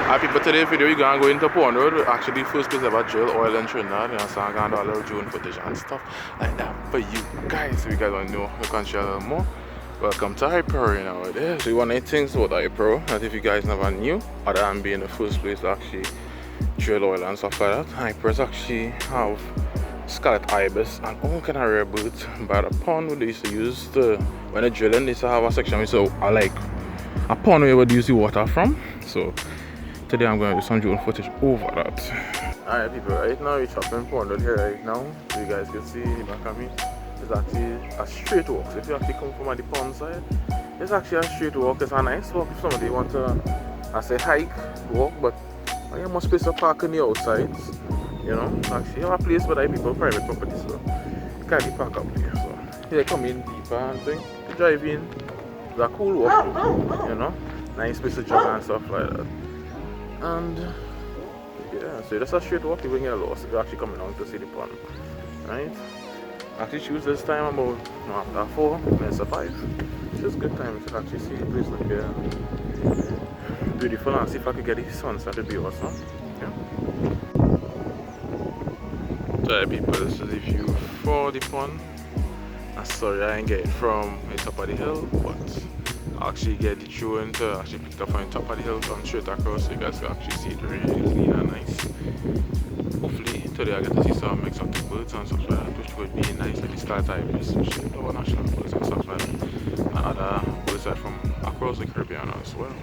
Alright people, today's video we're gonna go into Pond Road. Actually first place ever drill oil in Trinidad, you know, so I'm gonna do a little drone footage and stuff like that for you guys. So you guys wanna know, you can share a little more. Welcome to Aripero, you know what it is. So one of the things about Aripero, that if you guys never knew, other than being the first place to actually drill oil and stuff like that, Aripero's actually have scarlet ibis and all kind of rare birds by the pond where they used to use the, when they're drilling, they used to have a section so I like a pond where they use the water from. So today I'm going to do some drone footage over that. Alright people, right now we're chopping pond out here right now. So you guys can see the back of me. It's actually a straight walk. So if you actually come from the pond side, it's actually a straight walk. It's a nice walk if somebody want to, I say hike, walk, but I have more space to park on the outside. You know, actually have a place where I people private property, so you can't park up here. So here come in deeper and thing. You drive in, it's a cool walk, you know, nice place to jog and stuff like that. And yeah, so that's a straight walk. You won't get lost if you're actually coming down to see the pond, right? Actually choose this time about after 4 minutes to 5. It's just good time to actually see the place like here. Beautiful, and see if I could get the sunset, it'd be awesome. Yeah. So people, this is the view for the pond. I'm sorry I didn't get it from the top of the hill, but I'll actually get the drone to actually pick it up on the top of the hill, come straight across so you guys can actually see it really clean and nice. Hopefully today I get to see some exotic birds and stuff like that, which would be nice, like the scarlet ibis, which is our national birds and stuff like that, and other birds that from across the Caribbean as well.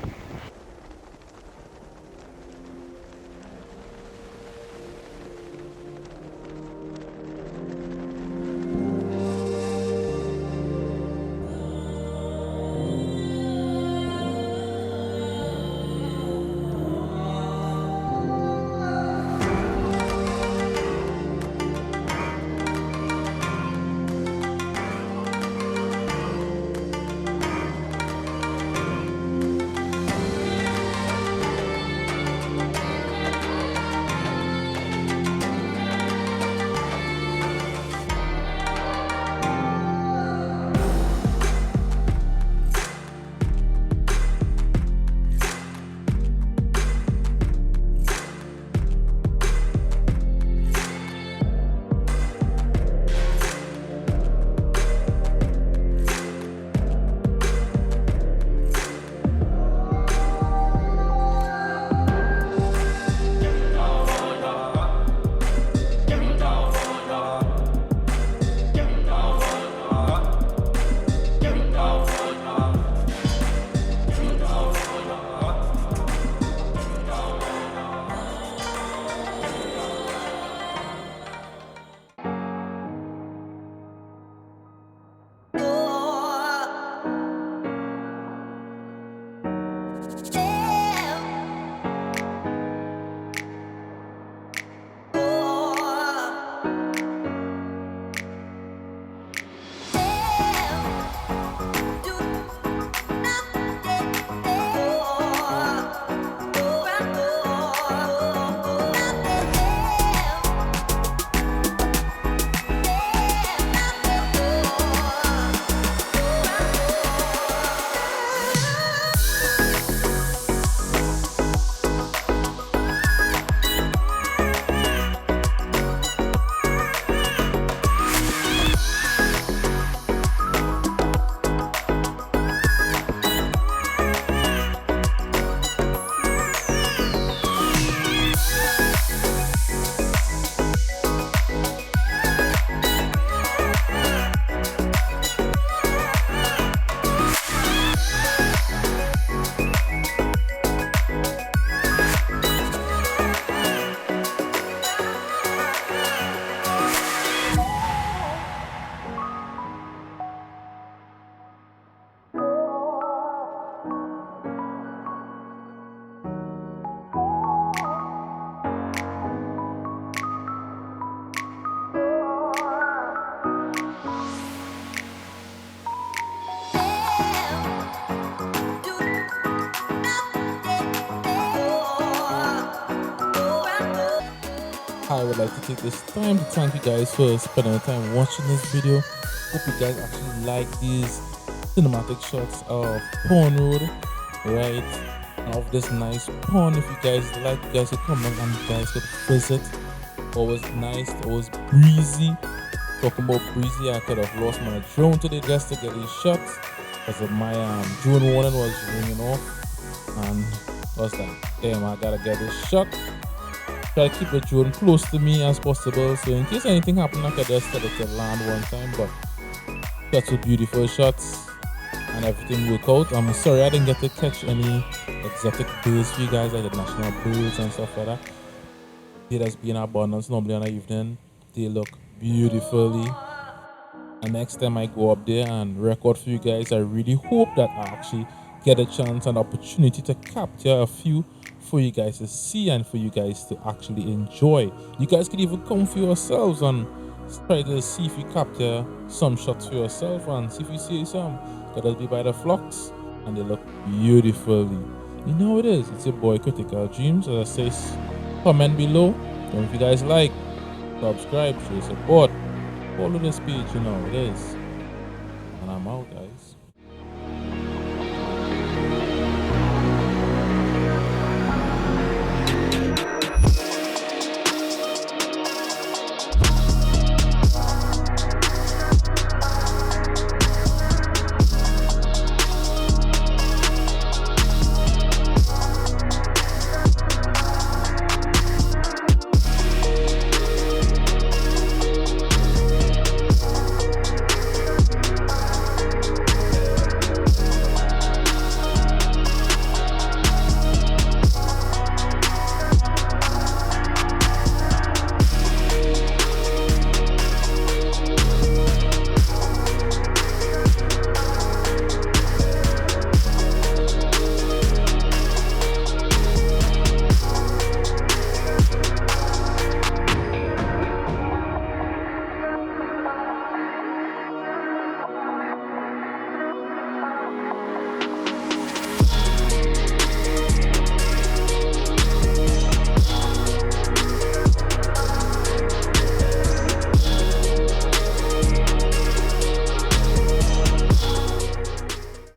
I would like to take this time to thank you guys for spending time watching this video. Hope you guys actually like these cinematic shots of Pond Road, right? of this nice pond. If you guys like, you guys could come back and you guys could visit. Always nice, always breezy. Talking about breezy, I could have lost my drone today just to get these shots because of my drone warning was ringing off, and I was like, damn, I gotta get this shot. Try to keep the drone close to me as possible, so in case anything happens, I could just tell it to land one time. But got two beautiful shots and everything worked out. I'm sorry I didn't get to catch any exotic birds for you guys, like the national birds and stuff like that. They just be in abundance normally on the evening. They look beautifully. And next time I go up there and record for you guys, I really hope that I actually get a chance and opportunity to capture a few for you guys to see and for you guys to actually enjoy. You guys could even come for yourselves and try to see if you capture some shots for yourself and see if you see some. Gotta be by the flocks and they look beautifully. You know how it is. It's your boy Critical Dreams. As I say, comment below. And if you guys like, subscribe, show support. Follow this page, you know it is. And I'm out, guys.